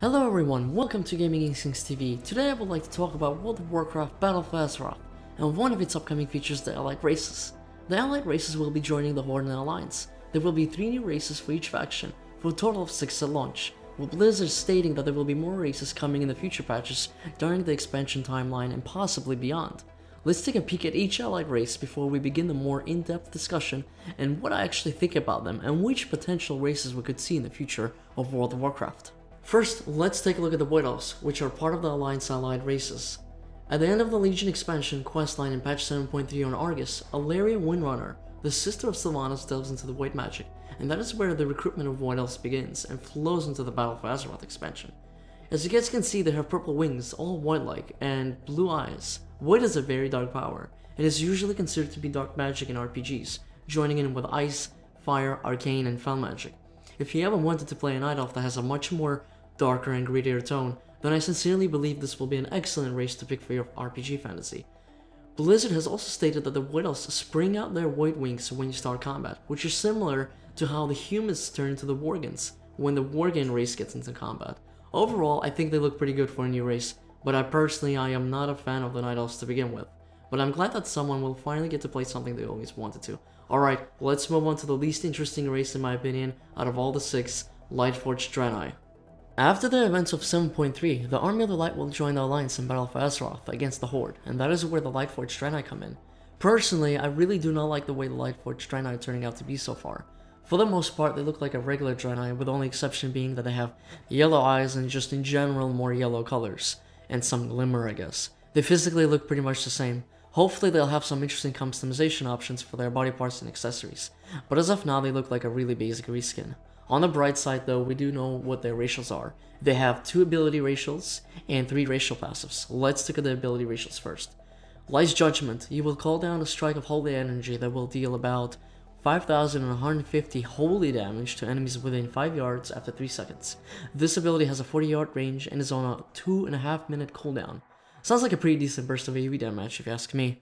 Hello everyone, welcome to GamingInstinctsTV. Today I would like to talk about World of Warcraft Battle for Azeroth, and one of its upcoming features, the Alleid Races. The Alleid Races will be joining the Horde and Alliance. There will be 3 new races for each faction, for a total of 6 at launch, with Blizzard stating that there will be more races coming in the future patches during the expansion timeline and possibly beyond. Let's take a peek at each Allied race before we begin the more in-depth discussion and what I actually think about them and which potential races we could see in the future of World of Warcraft. First, let's take a look at the Wood Elves, which are part of the Alliance Allied Races. At the end of the Legion expansion questline in patch 7.3 on Argus, Alleria Windrunner, the sister of Sylvanas, delves into the White Magic, and that is where the recruitment of Wood Elves begins and flows into the Battle for Azeroth expansion. As you guys can see, they have purple wings, all white-like, and blue eyes. White is a very dark power, and is usually considered to be dark magic in RPGs, joining in with ice, fire, arcane, and fell magic. If you ever wanted to play a Night Elf that has a much more darker and grittier tone, then I sincerely believe this will be an excellent race to pick for your RPG fantasy. Blizzard has also stated that the Wood Elves spring out their white wings when you start combat, which is similar to how the humans turn into the Worgens when the Worgen race gets into combat. Overall, I think they look pretty good for a new race, but I am not a fan of the Night Elves to begin with. But I'm glad that someone will finally get to play something they always wanted to. Alright, let's move on to the least interesting race in my opinion out of all the 6, Lightforged draenei. After the events of 7.3, the Army of the Light will join the Alliance in Battle for Azeroth against the Horde, and that is where the Lightforged draenei come in. Personally, I really do not like the way the Lightforged draenei are turning out to be so far. For the most part, they look like a regular draenei, with the only exception being that they have yellow eyes and just in general more yellow colors, and some glimmer I guess. They physically look pretty much the same. Hopefully they'll have some interesting customization options for their body parts and accessories, but as of now they look like a really basic reskin. On the bright side though, we do know what their racials are. They have 2 ability racials and 3 racial passives. Let's look at the ability racials first. Light's Judgment. You will call down a strike of holy energy that will deal about 5,150 holy damage to enemies within 5 yards after 3 seconds. This ability has a 40-yard range and is on a 2.5-minute cooldown. Sounds like a pretty decent burst of AoE damage if you ask me.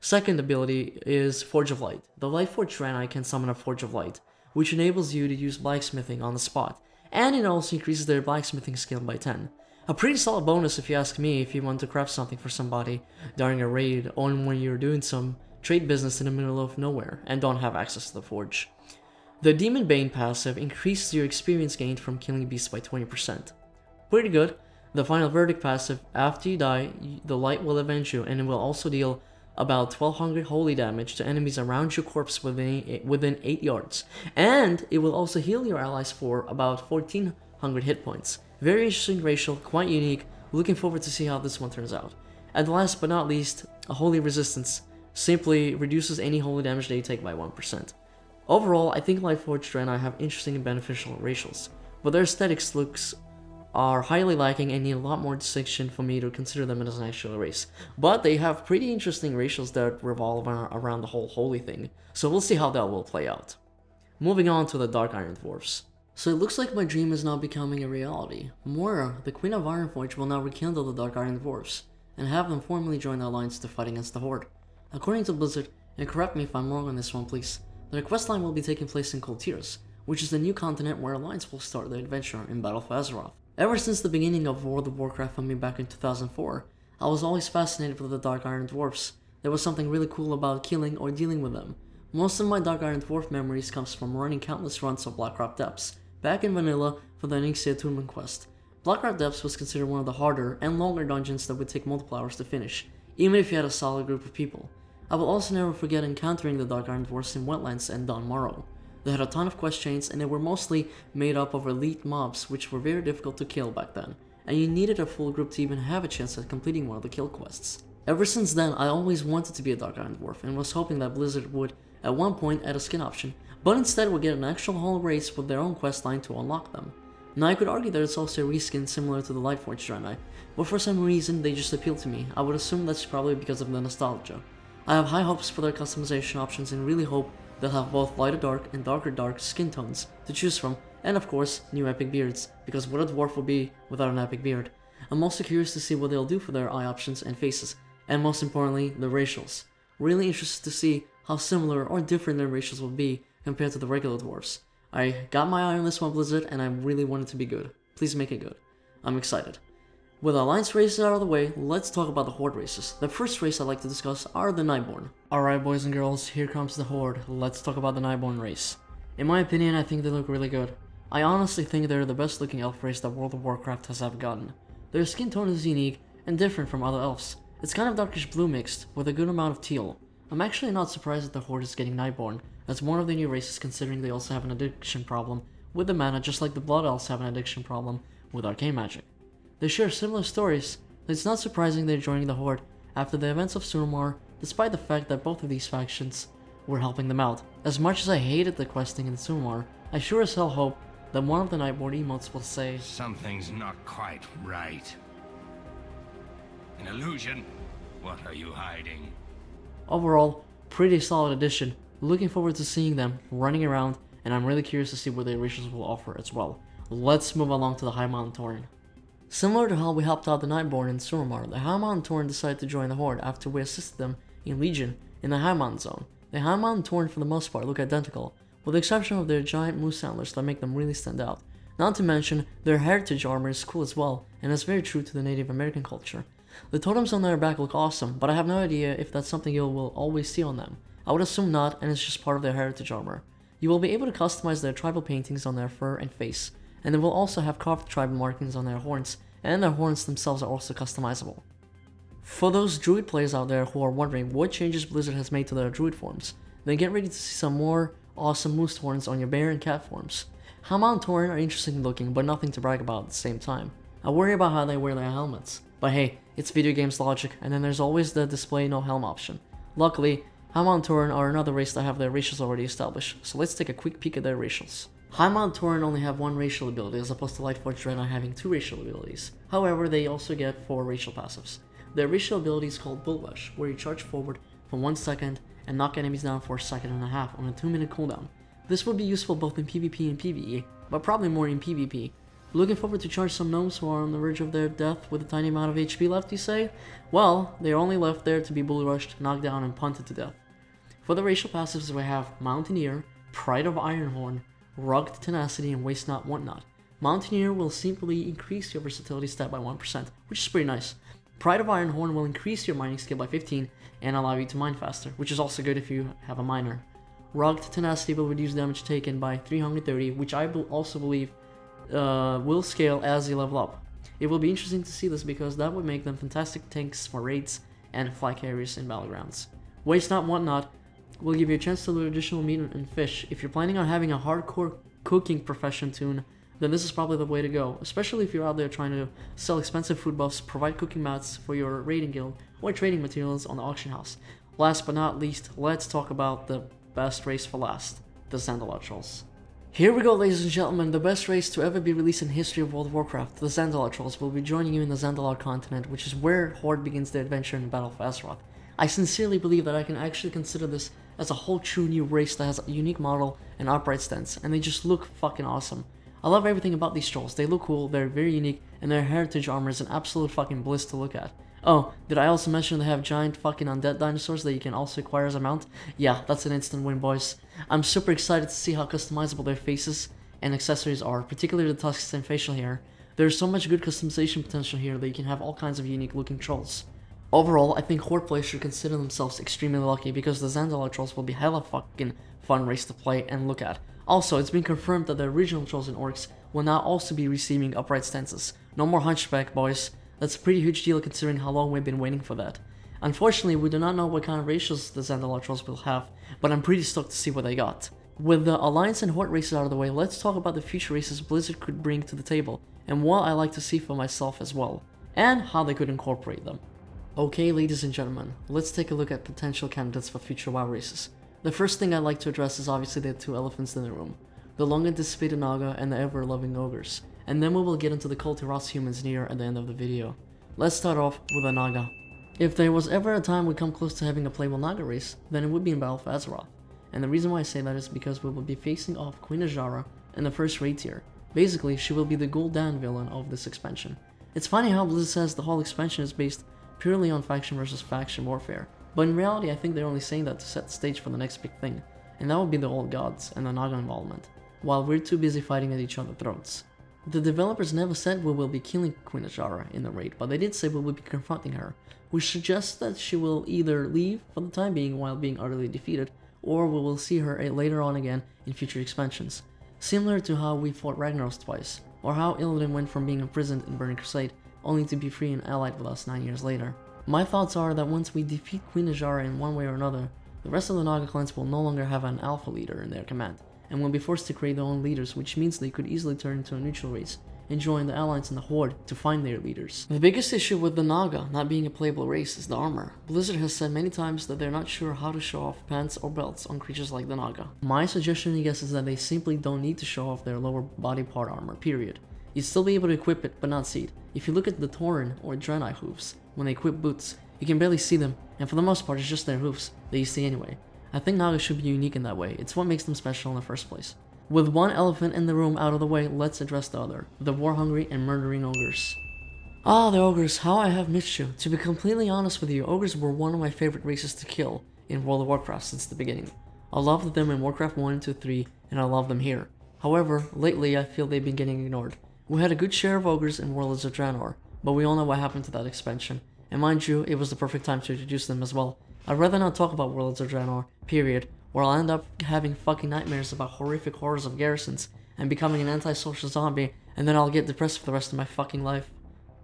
Second ability is Forge of Light. The Lightforged draenei can summon a Forge of Light, which enables you to use blacksmithing on the spot, and it also increases their blacksmithing skill by 10. A pretty solid bonus if you ask me if you want to craft something for somebody during a raid or when you're doing some trade business in the middle of nowhere and don't have access to the forge. The Demon Bane passive increases your experience gained from killing beasts by 20%. Pretty good. The Final Verdict passive, after you die, the light will avenge you, and it will also deal about 1200 holy damage to enemies around your corpse within 8 yards. And it will also heal your allies for about 1400 hit points. Very interesting racial, quite unique, looking forward to see how this one turns out. And last but not least, a Holy Resistance. Simply reduces any holy damage that you take by 1%. Overall, I think Lightforged draenei have interesting and beneficial racials, but their aesthetics looks are highly lacking and need a lot more distinction for me to consider them as an actual race. But they have pretty interesting racials that revolve around the whole holy thing, so we'll see how that will play out. Moving on to the Dark Iron Dwarves. So it looks like my dream is now becoming a reality. Moira, the Queen of Ironforge, will now rekindle the Dark Iron Dwarves, and have them formally join the Alliance to fight against the Horde. According to Blizzard, and correct me if I'm wrong on this one please, the questline will be taking place in Kul Tiras, which is the new continent where Alliance will start their adventure in Battle for Azeroth. Ever since the beginning of World of Warcraft for me back in 2004, I was always fascinated with the Dark Iron Dwarfs. There was something really cool about killing or dealing with them. Most of my Dark Iron Dwarf memories comes from running countless runs of Blackrock Depths, back in vanilla for the Nixia Attunement quest. Blackrock Depths was considered one of the harder and longer dungeons that would take multiple hours to finish, even if you had a solid group of people. I will also never forget encountering the Dark Iron Dwarfs in Wetlands and Don Morrow. They had a ton of quest chains and they were mostly made up of elite mobs which were very difficult to kill back then, and you needed a full group to even have a chance at completing one of the kill quests. Ever since then, I always wanted to be a Dark Iron Dwarf and was hoping that Blizzard would, at one point, add a skin option, but instead would get an actual whole race with their own questline to unlock them. Now I could argue that it's also a reskin similar to the Lightforged draenei, but for some reason they just appeal to me. I would assume that's probably because of the nostalgia. I have high hopes for their customization options and really hope they'll have both lighter dark and darker dark skin tones to choose from, and of course, new epic beards, because what a dwarf would be without an epic beard. I'm also curious to see what they'll do for their eye options and faces, and most importantly, the racials. Really interested to see how similar or different their racials will be compared to the regular dwarfs. I got my eye on this one, Blizzard, and I really want it to be good. Please make it good. I'm excited. With Alliance races out of the way, let's talk about the Horde races. The first race I'd like to discuss are the Nightborne. Alright boys and girls, here comes the Horde. Let's talk about the Nightborne race. In my opinion, I think they look really good. I honestly think they're the best looking elf race that World of Warcraft has ever gotten. Their skin tone is unique and different from other elves. It's kind of darkish blue mixed with a good amount of teal. I'm actually not surprised that the Horde is getting Nightborne as one of the new races, considering they also have an addiction problem with the mana, just like the Blood Elves have an addiction problem with arcane magic. They share similar stories, but it's not surprising they're joining the Horde after the events of Suramar, despite the fact that both of these factions were helping them out. As much as I hated the questing in Suramar, I sure as hell hope that one of the Nightborne emotes will say, "Something's not quite right. An illusion? What are you hiding?" Overall, pretty solid addition. Looking forward to seeing them running around, and I'm really curious to see what their races will offer as well. Let's move along to the Highmountain Tauren. Similar to how we helped out the Nightborne in Suramar, the Highmountain Tauren decided to join the Horde after we assisted them in Legion in the Highmountain zone. The Highmountain Tauren for the most part look identical, with the exception of their giant moose antlers that make them really stand out. Not to mention, their heritage armor is cool as well, and is very true to the Native American culture. The totems on their back look awesome, but I have no idea if that's something you will always see on them. I would assume not, and it's just part of their heritage armor. You will be able to customize their tribal paintings on their fur and face, and they will also have carved tribal markings on their horns, and their horns themselves are also customizable. For those druid players out there who are wondering what changes Blizzard has made to their druid forms, then get ready to see some more awesome moose horns on your bear and cat forms. Highmountain Tauren are interesting looking, but nothing to brag about at the same time. I worry about how they wear their helmets, but hey, it's video games logic, and then there's always the display no helm option. Luckily, Highmountain Tauren are another race that have their racials already established, so let's take a quick peek at their racials. Highmountain Tauren only have one racial ability as opposed to Lightforged draenei having 2 racial abilities. However, they also get 4 racial passives. Their racial ability is called Bull Rush, where you charge forward for 1 second and knock enemies down for 1.5 seconds on a 2-minute cooldown. This would be useful both in PvP and PvE, but probably more in PvP. Looking forward to charge some gnomes who are on the verge of their death with a tiny amount of HP left, you say? Well, they're only left there to be bull rushed, knocked down, and punted to death. For the racial passives, we have Mountaineer, Pride of Ironhorn, Rugged Tenacity, and Waste Not Want Not. Mountaineer will simply increase your versatility stat by 1%, which is pretty nice. Pride of Ironhorn will increase your mining skill by 15 and allow you to mine faster, which is also good if you have a miner. Rugged Tenacity will reduce damage taken by 330, which I also believe will scale as you level up. It will be interesting to see this because that would make them fantastic tanks for raids and fly carriers in battlegrounds. Waste Not Want Not will give you a chance to loot additional meat and fish. If you're planning on having a hardcore cooking profession toon, then this is probably the way to go, especially if you're out there trying to sell expensive food buffs, provide cooking mats for your raiding guild, or trading materials on the auction house. Last but not least, let's talk about the best race for last, the Zandalari Trolls. Here we go, ladies and gentlemen, the best race to ever be released in history of World of Warcraft. The Zandalari Trolls will be joining you in the Zandalari continent, which is where Horde begins their adventure in the Battle of Azeroth. I sincerely believe that I can actually consider this as a whole true new race that has a unique model and upright stance, and they just look fucking awesome. I love everything about these trolls. They look cool, they're very unique, and their heritage armor is an absolute fucking bliss to look at. Oh, did I also mention they have giant fucking undead dinosaurs that you can also acquire as a mount? Yeah, that's an instant win, boys. I'm super excited to see how customizable their faces and accessories are, particularly the tusks and facial hair. There's so much good customization potential here that you can have all kinds of unique looking trolls. Overall, I think Horde players should consider themselves extremely lucky because the Zandalari Trolls will be hella fucking fun race to play and look at. Also, it's been confirmed that the original Trolls and Orcs will now also be receiving upright stances. No more hunchback, boys. That's a pretty huge deal considering how long we've been waiting for that. Unfortunately, we do not know what kind of racials the Zandalari Trolls will have, but I'm pretty stoked to see what they got. With the Alliance and Horde races out of the way, let's talk about the future races Blizzard could bring to the table, and what I like to see for myself as well, and how they could incorporate them. Okay, ladies and gentlemen, let's take a look at potential candidates for future WoW races. The first thing I'd like to address is obviously the 2 elephants in the room, the long-anticipated Naga and the ever-loving Ogres, and then we will get into the Kul Tiras humans near at the end of the video. Let's start off with the Naga. If there was ever a time we come close to having a playable Naga race, then it would be in Battle of Azeroth. And the reason why I say that is because we will be facing off Queen Azshara in the first raid tier. Basically, she will be the Gul'dan villain of this expansion. It's funny how Blizzard says the whole expansion is based purely on faction versus faction warfare, but in reality I think they're only saying that to set the stage for the next big thing, and that would be the Old Gods and the Naga involvement, while we're too busy fighting at each other's throats. The developers never said we will be killing Queen Azshara in the raid, but they did say we will be confronting her, which suggests that she will either leave for the time being while being utterly defeated, or we will see her later on again in future expansions. Similar to how we fought Ragnaros twice, or how Illidan went from being imprisoned in Burning Crusade, only to be free and allied with us 9 years later. My thoughts are that once we defeat Queen Azshara in one way or another, the rest of the Naga clans will no longer have an alpha leader in their command, and will be forced to create their own leaders, which means they could easily turn into a neutral race and join the alliance and the horde to find their leaders. The biggest issue with the Naga not being a playable race is the armor. Blizzard has said many times that they're not sure how to show off pants or belts on creatures like the Naga. My suggestion, I guess, is that they simply don't need to show off their lower body part armor, period. You'd still be able to equip it, but not see it. If you look at the Tauren or draenei hooves, when they equip boots, you can barely see them, and for the most part it's just their hooves that you see anyway. I think Naga should be unique in that way. It's what makes them special in the first place. With one elephant in the room out of the way, let's address the other, the war-hungry and murdering ogres. Ah, the ogres, how I have missed you. To be completely honest with you, ogres were one of my favorite races to kill in World of Warcraft since the beginning. I loved them in Warcraft 1, 2, 3, and I love them here. However, lately I feel they've been getting ignored. We had a good share of ogres in Warlords of Draenor, but we all know what happened to that expansion. And mind you, it was the perfect time to introduce them as well. I'd rather not talk about Warlords of Draenor, period, where I'll end up having fucking nightmares about horrific horrors of garrisons and becoming an antisocial zombie, and then I'll get depressed for the rest of my fucking life.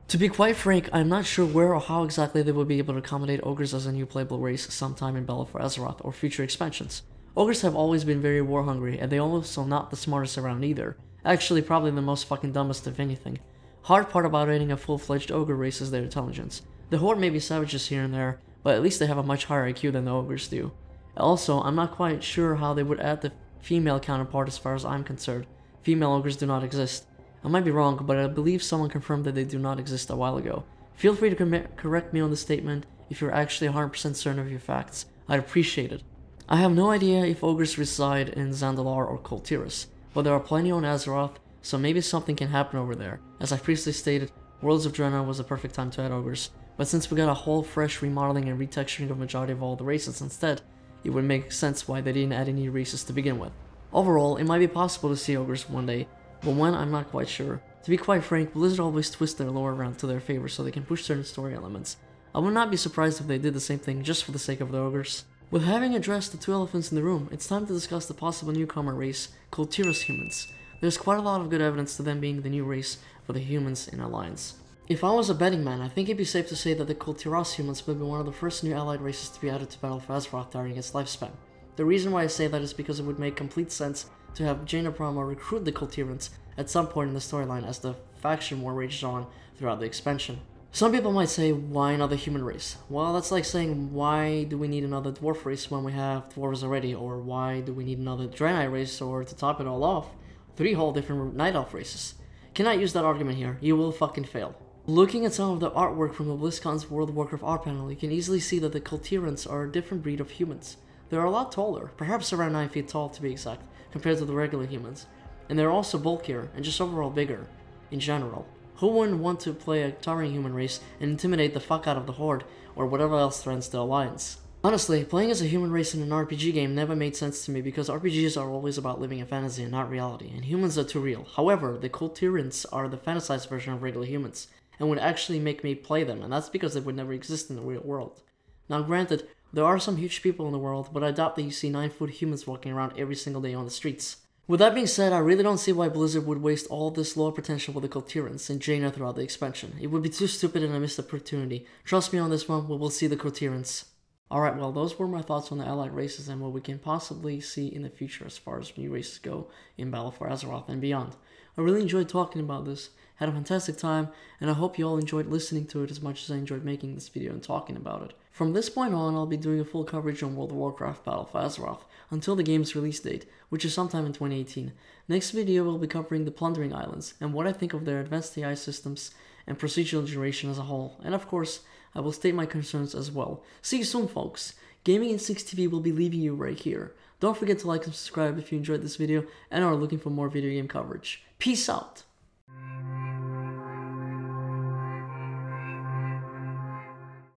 To be quite frank, I'm not sure where or how exactly they will be able to accommodate ogres as a new playable race sometime in Battle for Azeroth or future expansions. Ogres have always been very war hungry, and they also not the smartest around either. Actually, probably the most fucking dumbest of anything. Hard part about raiding a full-fledged ogre race is their intelligence. The horde may be savages here and there, but at least they have a much higher IQ than the ogres do. Also, I'm not quite sure how they would add the female counterpart as far as I'm concerned. Female ogres do not exist. I might be wrong, but I believe someone confirmed that they do not exist a while ago. Feel free to correct me on the statement if you're actually 100% certain of your facts. I'd appreciate it. I have no idea if ogres reside in Zandalari or Kul Tiras, but there are plenty on Azeroth, so maybe something can happen over there. As I previously stated, Worlds of Draenor was the perfect time to add ogres, but since we got a whole fresh remodeling and retexturing of majority of all the races instead, it would make sense why they didn't add any races to begin with. Overall, it might be possible to see ogres one day, but when I'm not quite sure. To be quite frank, Blizzard always twists their lore around to their favor so they can push certain story elements. I would not be surprised if they did the same thing just for the sake of the ogres. With having addressed the two elephants in the room, it's time to discuss the possible newcomer race, Kul Tiras humans. There's quite a lot of good evidence to them being the new race for the humans in Alliance. If I was a betting man, I think it'd be safe to say that the Kul Tiras humans will be one of the first new allied races to be added to Battle for Azeroth during its lifespan. The reason why I say that is because it would make complete sense to have Jaina Brahma recruit the Kul Tirans at some point in the storyline as the faction war rages on throughout the expansion. Some people might say, why another human race? Well, that's like saying, why do we need another dwarf race when we have dwarves already? Or why do we need another draenei race? Or to top it all off, 3 whole different night elf races. Cannot use that argument here, you will fucking fail. Looking at some of the artwork from the BlizzCon's World of Warcraft art panel, you can easily see that the Kul Tirans are a different breed of humans. They're a lot taller, perhaps around 9 feet tall to be exact, compared to the regular humans. And they're also bulkier, and just overall bigger, in general. Who wouldn't want to play a Tauren human race and intimidate the fuck out of the Horde, or whatever else threatens the Alliance? Honestly, playing as a human race in an RPG game never made sense to me because RPGs are always about living in fantasy and not reality, and humans are too real. However, the Kul Tirans are the fantasized version of regular humans, and would actually make me play them, and that's because they would never exist in the real world. Now granted, there are some huge people in the world, but I doubt that you see 9-foot humans walking around every single day on the streets. With that being said, I really don't see why Blizzard would waste all this lore potential with the Kul Tirans and Jaina throughout the expansion. It would be too stupid and a missed opportunity. Trust me on this one, we will see the Kul Tirans. Alright, well, those were my thoughts on the allied races and what we can possibly see in the future as far as new races go in Battle for Azeroth and beyond. I really enjoyed talking about this, had a fantastic time, and I hope you all enjoyed listening to it as much as I enjoyed making this video and talking about it. From this point on, I'll be doing a full coverage on World of Warcraft Battle for Azeroth until the game's release date, which is sometime in 2018. Next video will be covering the Plundering Islands and what I think of their advanced AI systems and procedural generation as a whole, and of course, I will state my concerns as well. See you soon, folks! GamingInstinctsTV will be leaving you right here. Don't forget to like and subscribe if you enjoyed this video and are looking for more video game coverage. Peace out!